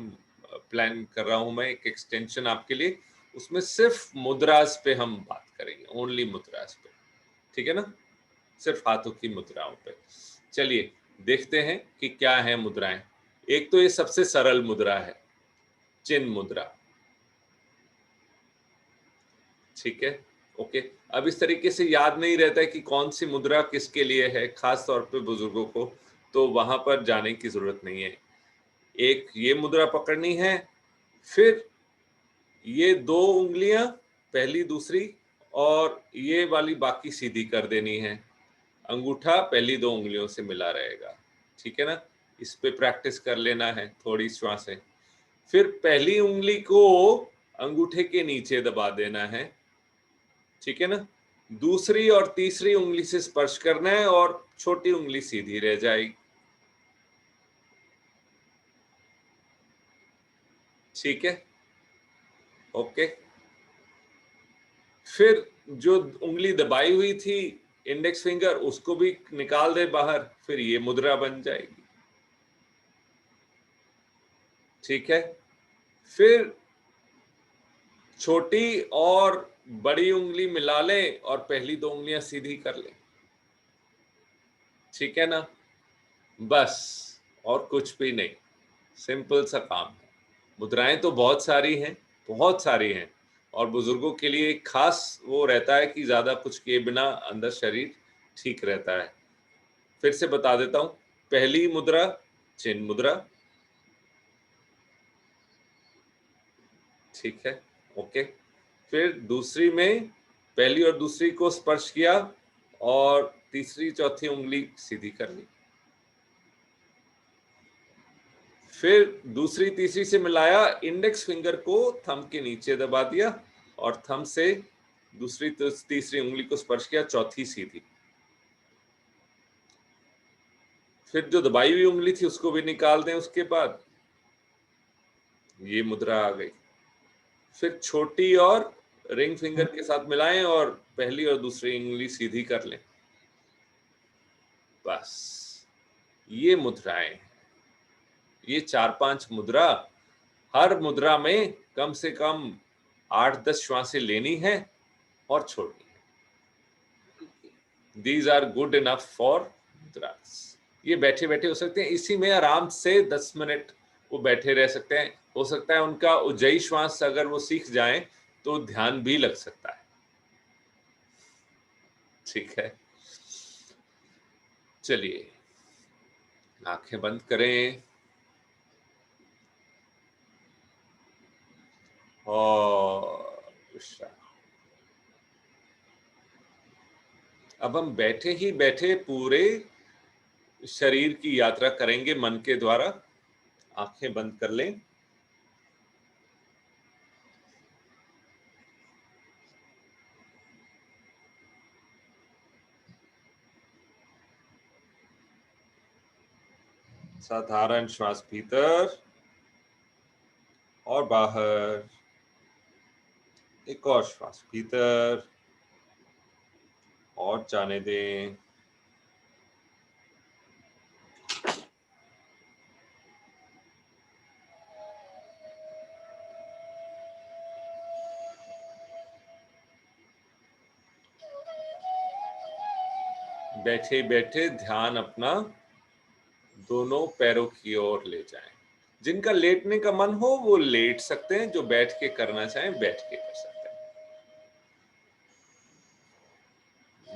प्लान कर रहा हूं मैं, एक एक्सटेंशन आपके लिए, उसमें सिर्फ मुद्रास पे हम बात करेंगे, ओनली मुद्रास पे, ठीक है ना, सिर्फ हाथों की मुद्राओं पे। चलिए देखते हैं कि क्या है मुद्राएं। एक तो ये सबसे सरल मुद्रा है, चिन्ह मुद्रा, ठीक है, ओके। अब इस तरीके से याद नहीं रहता है कि कौन सी मुद्रा किसके लिए है, खास तौर पे बुजुर्गों को, तो वहां पर जाने की जरूरत नहीं है। एक ये मुद्रा पकड़नी है, फिर ये दो उंगलियां, पहली दूसरी, और ये वाली बाकी सीधी कर देनी है। अंगूठा पहली दो उंगलियों से मिला रहेगा, ठीक है ना। इस पे प्रैक्टिस कर लेना है थोड़ी श्वासें। फिर पहली उंगली को अंगूठे के नीचे दबा देना है, ठीक है ना। दूसरी और तीसरी उंगली से स्पर्श करना है और छोटी उंगली सीधी रह जाएगी, ठीक है, ओके। फिर जो उंगली दबाई हुई थी, इंडेक्स फिंगर, उसको भी निकाल दे बाहर, फिर ये मुद्रा बन जाएगी, ठीक है। फिर छोटी और बड़ी उंगली मिला लें और पहली दो उंगलियां सीधी कर लें, ठीक है ना। बस, और कुछ भी नहीं, सिंपल सा काम है। मुद्राएं तो बहुत सारी हैं, बहुत सारी हैं, और बुजुर्गों के लिए एक खास वो रहता है कि ज्यादा कुछ किए बिना अंदर शरीर ठीक रहता है। फिर से बता देता हूं। पहली मुद्रा चिन्ह मुद्रा, ठीक है, ओके। फिर दूसरी में पहली और दूसरी को स्पर्श किया और तीसरी चौथी उंगली सीधी कर ली। फिर दूसरी तीसरी से मिलाया, इंडेक्स फिंगर को थंब के नीचे दबा दिया और थंब से दूसरी तीसरी उंगली को स्पर्श किया, चौथी सीधी। फिर जो दबाई हुई उंगली थी उसको भी निकाल दें, उसके बाद ये मुद्रा आ गई। फिर छोटी और रिंग फिंगर के साथ मिलाएं और पहली और दूसरी उंगली सीधी कर लें, बस ये मुद्राएं। ये 4-5 मुद्रा, हर मुद्रा में कम से कम 8-10 श्वासें लेनी है और छोड़नी है। These are good enough for mudras. ये बैठे बैठे हो सकते हैं, इसी में आराम से 10 मिनट वो बैठे रह सकते हैं। हो सकता है उनका उज्जयी श्वास अगर वो सीख जाएं तो ध्यान भी लग सकता है, ठीक है। चलिए आंखें बंद करें और विश्राम। अब हम बैठे ही बैठे पूरे शरीर की यात्रा करेंगे मन के द्वारा। आंखें बंद कर लें। साधारण श्वास भीतर और बाहर, एक और श्वास भीतर और जाने दें। बैठे बैठे ध्यान अपना दोनों पैरों की ओर ले जाएं। जिनका लेटने का मन हो वो लेट सकते हैं, जो बैठ के करना चाहें बैठ के कर सकते हैं।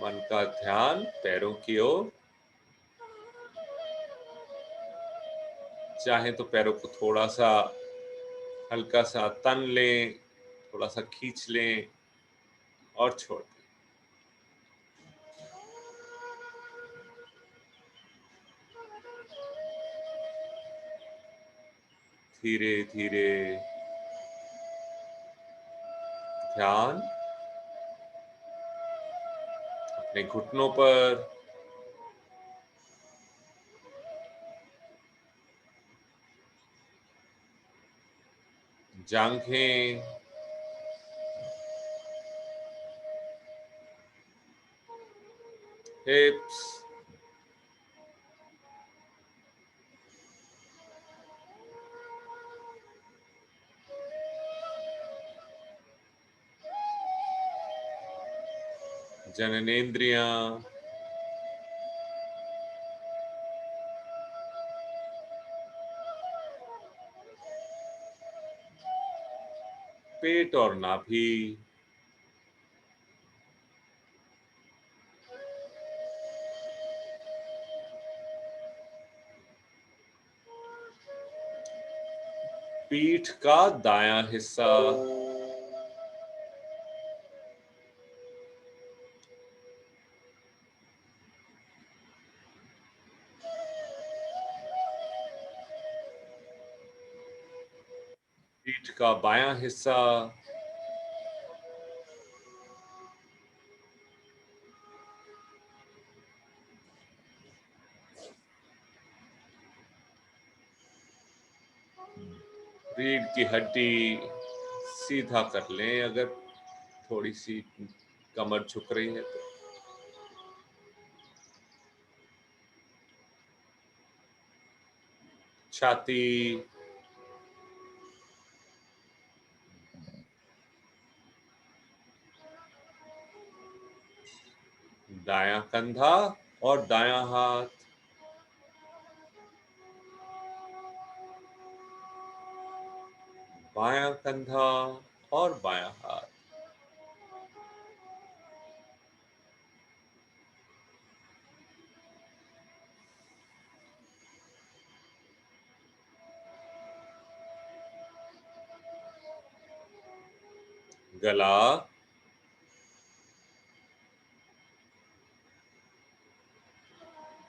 मन का ध्यान पैरों की ओर। चाहे तो पैरों को थोड़ा सा हल्का सा तन लें, थोड़ा सा खींच लें और छोड़ दें। धीरे धीरे ध्यान अपने घुटनों पर, जांघें, hips, जननेंद्रियां, पेट और नाभि, पीठ का दायां हिस्सा, पीठ का बायां हिस्सा, रीढ़ की हड्डी सीधा कर लें अगर थोड़ी सी कमर झुक रही है तो। छाती, दायां कंधा और दायां हाथ, बायां कंधा और बायां हाथ, गला,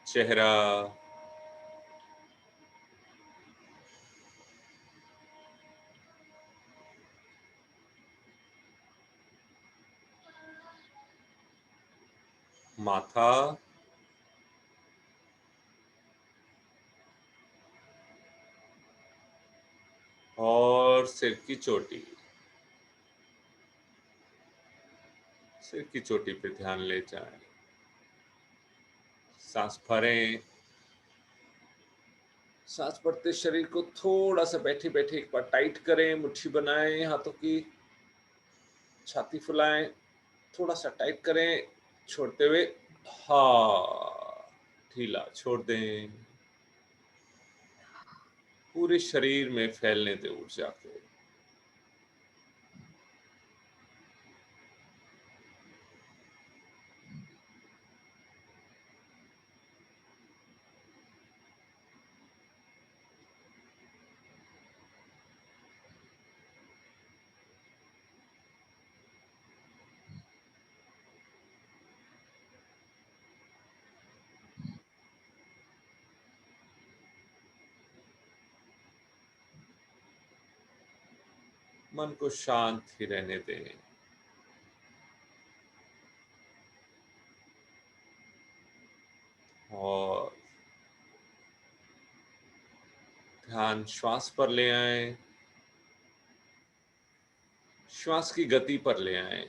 चेहरा, माथा और सिर की चोटी। सिर की चोटी पे ध्यान ले जाएं। सांस भरें। सांस भरते शरीर को थोड़ा सा बैठे बैठे एक बार टाइट करें, मुट्ठी बनाएं हाथों की, छाती फुलाएं, थोड़ा सा टाइट करें, छोड़ते हुए हा ढीला छोड़ दें। पूरे शरीर में फैलने दें ऊर्जा को। मन को शांत ही रहने दें। और ध्यान श्वास पर ले आए, श्वास की गति पर ले आए।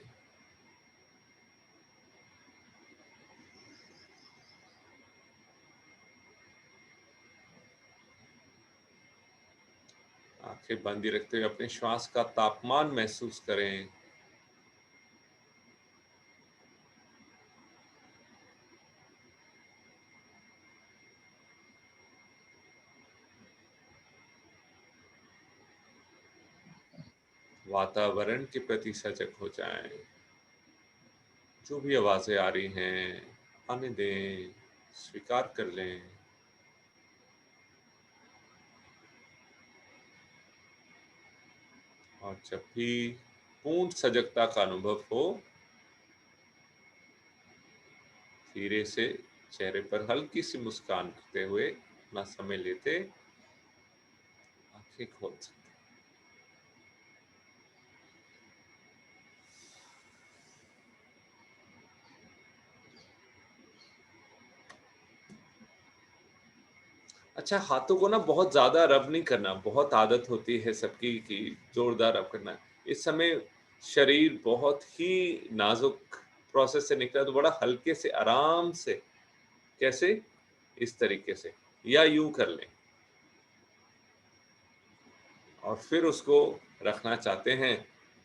आंखें बंद ही रखते हुए अपने श्वास का तापमान महसूस करें। वातावरण के प्रति सजग हो जाएं। जो भी आवाजें आ रही हैं आने दें, स्वीकार कर लें। और जब भी पूर्ण सजगता का अनुभव हो, धीरे से चेहरे पर हल्की सी मुस्कान करते हुए अपना समय लेते आंखें खोल सकते। अच्छा, हाथों को ना बहुत ज्यादा रब नहीं करना। बहुत आदत होती है सबकी कि जोरदार रब करना। इस समय शरीर बहुत ही नाजुक प्रोसेस से निकला तो बड़ा हल्के से आराम से, कैसे, इस तरीके से, या यूं कर लें, और फिर उसको रखना चाहते हैं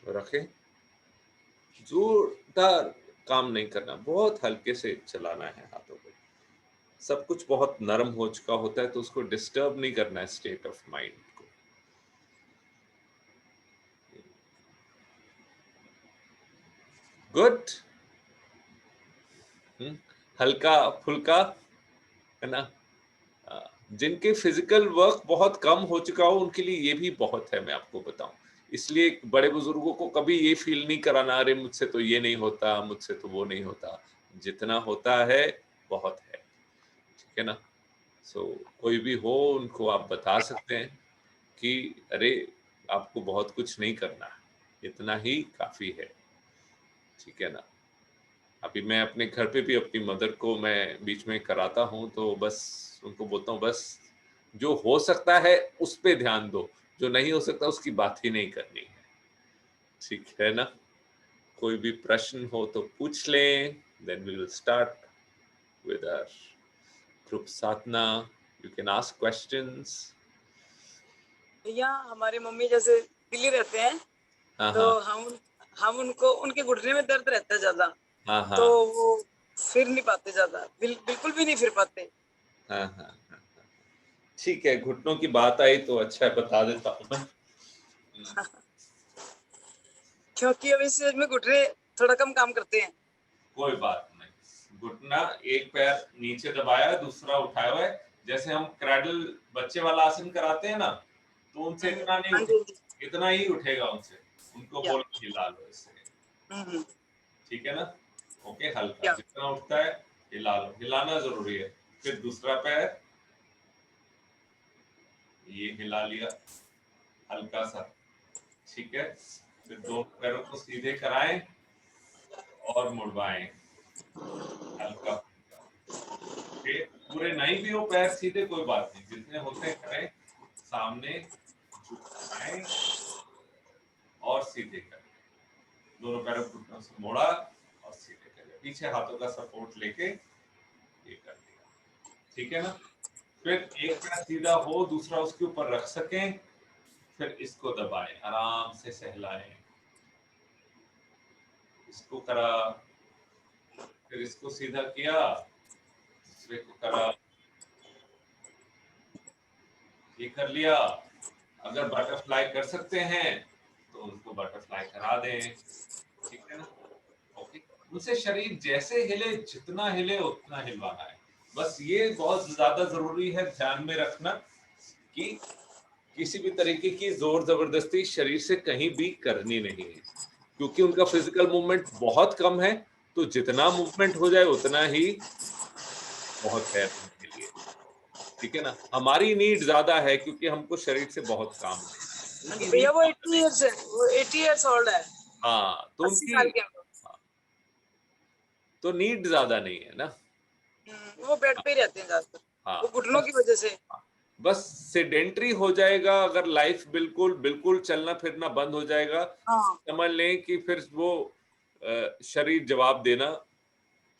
तो रखें। जोरदार काम नहीं करना, बहुत हल्के से चलाना है हाथों को। सब कुछ बहुत नरम हो चुका होता है तो उसको डिस्टर्ब नहीं करना है स्टेट ऑफ माइंड को। गुड। हल्का फुल्का, है ना। जिनके फिजिकल वर्क बहुत कम हो चुका हो उनके लिए ये भी बहुत है, मैं आपको बताऊं। इसलिए बड़े बुजुर्गों को कभी ये फील नहीं कराना, अरे मुझसे तो ये नहीं होता, मुझसे तो वो नहीं होता। जितना होता है बहुत है, ठीक है ना। सो कोई भी हो उनको आप बता सकते हैं कि अरे आपको बहुत कुछ नहीं करना है, इतना ही काफी है, ठीक है ना। अभी मैं अपने घर पे भी अपनी मदर को मैं बीच में कराता हूँ तो बस उनको बोलता हूँ बस जो हो सकता है उस पे ध्यान दो, जो नहीं हो सकता उसकी बात ही नहीं करनी है, ठीक है ना। कोई भी प्रश्न हो तो पूछ लें, then we will start with our group sadhana. You can ask questions. भैया हमारी मम्मी जैसे दिल्ली रहते हैं, हाँ तो हाँ हम उनको उनके घुटने में दर्द रहता है ज्यादा, हाँ हाँ तो वो फिर नहीं पाते ज्यादा, बिल्कुल भी नहीं फिर पाते। हाँ हाँ हाँ। ठीक है, घुटनों की बात आई तो अच्छा है, बता देता हूँ मैं। क्योंकि अब इस एज में घुटने थोड़ा कम काम करते हैं। कोई बात नहीं, घुटना एक पैर नीचे दबाया दूसरा उठाया हुआ है, जैसे हम क्रैडल बच्चे वाला आसन कराते हैं ना, तो उनसे इतना नहीं हाँ जी, उठेगा, इतना ही उठेगा उनसे। उनको क्या? बोलो हिला लो इससे, हम्म, ठीक है ना। ओके, हल्का क्या? जितना उठता है हिला लो, हिलाना जरूरी है। फिर दूसरा पैर ये हिला लिया हल्का सा, ठीक है। फिर दोनों पैरों को सीधे कराएं और मुड़वाएं हल्का फुल्का। फिर पूरे नहीं भी हो पैर सीधे कोई बात नहीं, जितने होते हैं करें। सामने झुकाएं और सीधे करें, दोनों पैरों को घुटनों से मोड़ा और सीधे करें, पीछे हाथों का सपोर्ट लेके ये कर दिया, ठीक है ना। फिर एक पैर सीधा हो दूसरा उसके ऊपर रख सकें, फिर इसको दबाएं, आराम से सहलाएं, इसको करा, फिर इसको सीधा किया, दूसरे को करा, ये कर लिया। अगर बटरफ्लाई कर सकते हैं तो उनको बटरफ्लाई करा दें, ठीक है ना। ओके, उनसे शरीर जैसे हिले, जितना हिले उतना हिलवाना है। बस ये बहुत ज्यादा जरूरी है ध्यान में रखना कि किसी भी तरीके की जोर जबरदस्ती शरीर से कहीं भी करनी नहीं है, क्योंकि उनका फिजिकल मूवमेंट बहुत कम है। तो जितना मूवमेंट हो जाए उतना ही बहुत है उनके लिए, ठीक है ना। हमारी नीड ज्यादा है क्योंकि हमको शरीर से बहुत काम लेना है, हाँ उनकी जी नीड भैया, वो ज्यादा 80 नहीं। ईयर्स है, वो 80 ईयर्स ओल्ड है, हाँ तो 80 उनकी, साल के हैं वो। हाँ, तो नीड ज्यादा नहीं है ना। वो बेड पे ही रहते हैं ज्यादातर, हाँ वो घुटनों बस, की वजह से। हाँ, बस सेडेंट्री हो जाएगा अगर लाइफ, बिल्कुल बिल्कुल चलना फिरना बंद हो जाएगा, हाँ, समझ लें कि फिर वो शरीर जवाब देना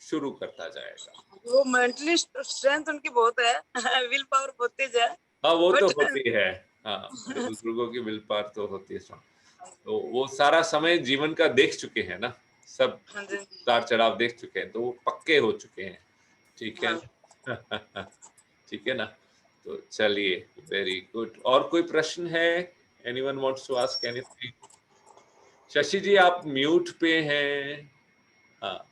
शुरू करता जाएगा। वो मेंटली स्ट्रेंथ उनकी बहुत है, विल पावर बहुत तेज है, हाँ वो तो बट होती है। हाँ, बड़े बुजुर्गों की विल पावर तो होती है strong। तो वो सारा समय जीवन का देख चुके हैं ना, सब हाँ जी, उतार चढ़ाव देख चुके हैं, तो वो पक्के हो चुके हैं, ठीक है। हाँ। ठीक है ना। तो चलिए, वेरी गुड। और कोई प्रश्न है? Anyone wants to ask anything? Shashi ji आप म्यूट पे हैं। हाँ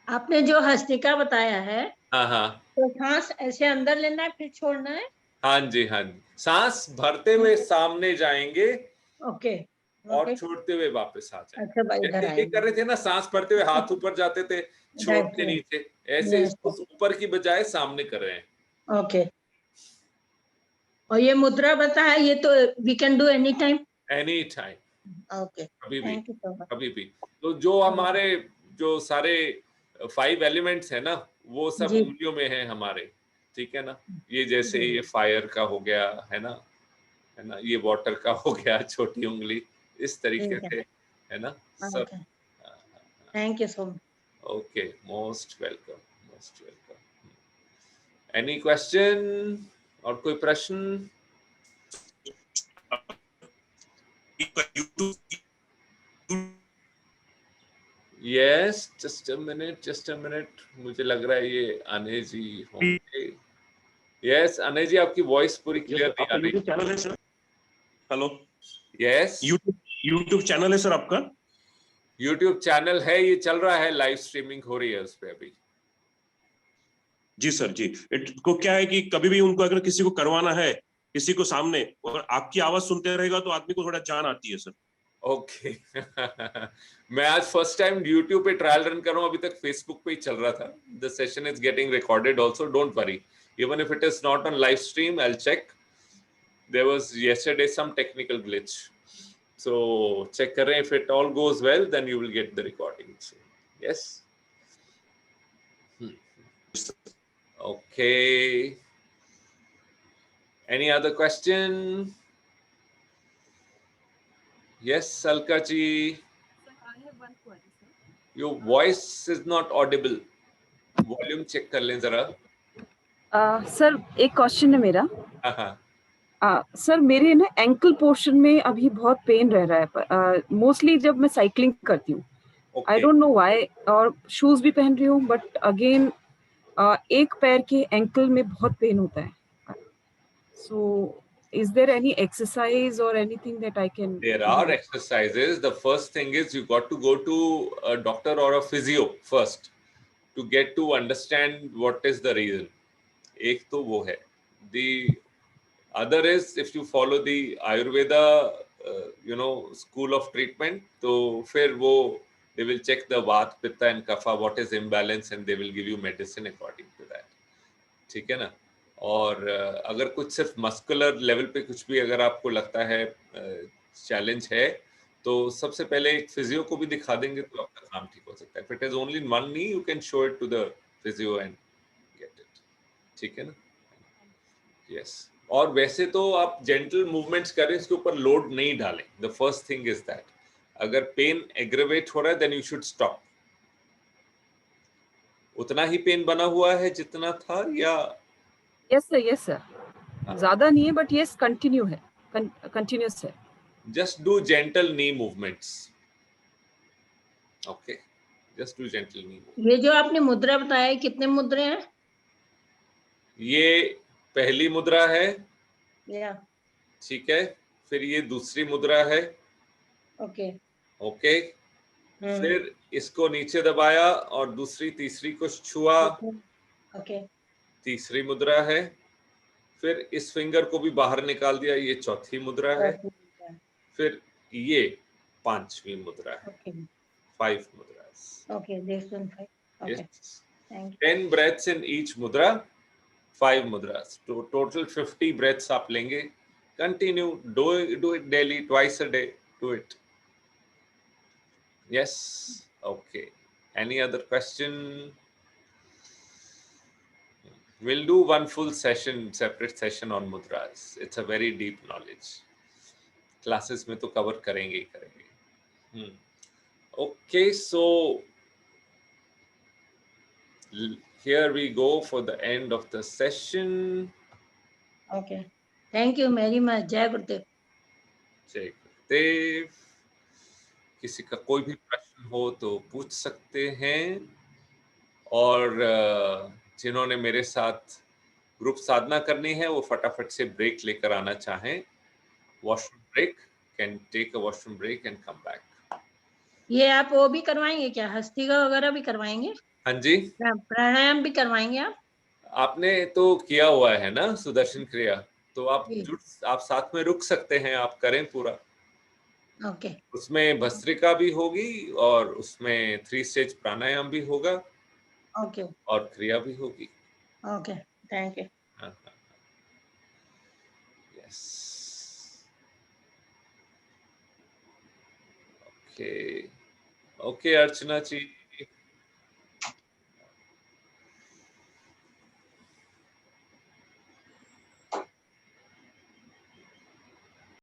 आपने जो हस्तिका बताया है, हाँ हाँ तो सांस ऐसे अंदर लेना है फिर छोड़ना है। हाँ जी हाँ जी, सांस भरते हुए सामने जाएंगे ओके और ओके। छोड़ते हुए वापस आ अच्छा भाई, जाएंगे। इधर जैसे ये कर रहे आएंगे। थे ना, सांस भरते हुए हाथ ऊपर जाते थे, राइट छोड़ते राइट। नीचे, ऐसे यस। इसको ऊपर की बजाय सामने कर रहे हैं। ओके। और ये मुद्रा बताया, ये तो we can do any time. Any time, okay, कभी भी, थैंक यू सो मच। कभी भी। तो जो हमारे, जो सारे 5 एलिमेंट्स है ना, वो सब जी उंगलियों में है हमारे, ठीक है ना। ये जैसे जी। ये फायर का हो गया, है ना, ये वाटर का हो गया छोटी उंगली, इस तरीके ठीक है। से, है ना सब। Okay. Thank you so much. Okay, most welcome, most welcome. Any question और कोई प्रश्न? Yes, just a minute. मुझे लग रहा है ये अनय जी होंगे. Yes, अनय जी आपकी वॉइस पूरी क्लियर नहीं आ रही. यूट्यूब चैनल है sir. Hello. Yes, YouTube channel है सर आपका. YouTube चैनल है, ये चल रहा है, लाइव स्ट्रीमिंग हो रही है उस पे अभी. जी सर जी. को क्या है कि कभी भी उनको अगर किसी को करवाना है किसी को सामने और आपकी आवाज सुनते रहेगा तो आदमी को थोड़ा जान आती है सर. ओके. मैं आज फर्स्ट टाइम YouTube पे ट्रायल रन कर रहा हूँ. अभी तक Facebook पे ही चल रहा था. The session is getting recorded also, don't worry. Even if it is not on live stream, I will check. There was yesterday some technical glitch, so check करें. if it all goes well then you will get the recording. So, yes. Okay, any other question? Yes, Alka ji. Sir, I have one query, sir. Your voice is not audible. Volume check कर लें जरा. Sir एक question है मेरा. हाँ. Sir मेरे ना ankle portion में अभी बहुत पेन रह रहा है. मोस्टली जब मैं साइकिलिंग करती हूँ. I don't know why. और शूज भी पहन रही हूँ बट अगेन एक पैर के एंकल में बहुत पेन होता है. सो is there any exercise or anything that I can There are exercises. The first thing is you got to go to a doctor or a physio first to get to understand what is the reason. एक तो वो है. The other is if you follow the Ayurveda, school of treatment, तो फिर वो they will check the Vata, Pitta and Kapha, what is imbalance, and they will give you medicine according to that. ठीक है ना. और अगर कुछ सिर्फ मस्कुलर लेवल पे कुछ भी अगर आपको लगता है चैलेंज है तो सबसे पहले एक फिजियो को भी दिखा देंगे तो आपका काम ठीक हो सकता है. If it is only one knee you can show it to the physio and get it. ठीक है ना. यस. और वैसे तो आप जेंटल मूवमेंट्स करें, इसके ऊपर लोड नहीं डालें. The first thing is that अगर पेन एग्रेवेट हो रहा है देन यू शुड स्टॉप. उतना ही पेन बना हुआ है जितना था या? yes sir. ज्यादा नहीं है बट yes कंटिन्यू है, कंटिन्यूअस है. Just do gentle knee movements. Okay, just do gentle knee movements. ये जो आपने मुद्रा बताया कितने मुद्रे हैं? ये पहली मुद्रा है. या ठीक है. फिर ये दूसरी मुद्रा है. ओके. ओके. फिर इसको नीचे दबाया और दूसरी तीसरी को छुआ. ओके. तीसरी मुद्रा है. फिर इस फिंगर को भी बाहर निकाल दिया, ये चौथी मुद्रा है. फिर ये पांचवी मुद्रा है. Okay. 5 mudras. Okay, this one 5. Okay. Yes. Thank you. 10 breaths in each mudra, 5 mudras. So total 50 breaths आप लेंगे. Continue. Do it daily, twice a day. Do it. Yes. Okay. Any other question? We'll do one full session, separate session on mudras. It's a very deep knowledge. Classes में तो cover करेंगे ही करेंगे. Okay, so here we go for the end of the session. Okay. Thank you very much. जय गुरुदेव. जय गुरुदेव. किसी का कोई भी प्रश्न हो तो पूछ सकते हैं. और जिन्होंने मेरे साथ ग्रुप साधना करनी है वो फटाफट से ब्रेक लेकर आना चाहें. Washroom break, can take a washroom break and come back. ये आप वो भी करवाएंगे क्या? हस्तिका वगैरह भी करवाएंगे? हाँ जी. प्राणायाम भी करवाएंगे आप? आपने तो किया हुआ है ना सुदर्शन क्रिया, तो आप जी. आप साथ में रुक सकते हैं. आप करें पूरा. ओके. उसमें भस्त्रिका भी होगी और उसमें 3 स्टेज प्राणायाम भी होगा. ओके. और क्रिया भी होगी. Okay. Thank you. Yes. Okay. Okay Archana ji.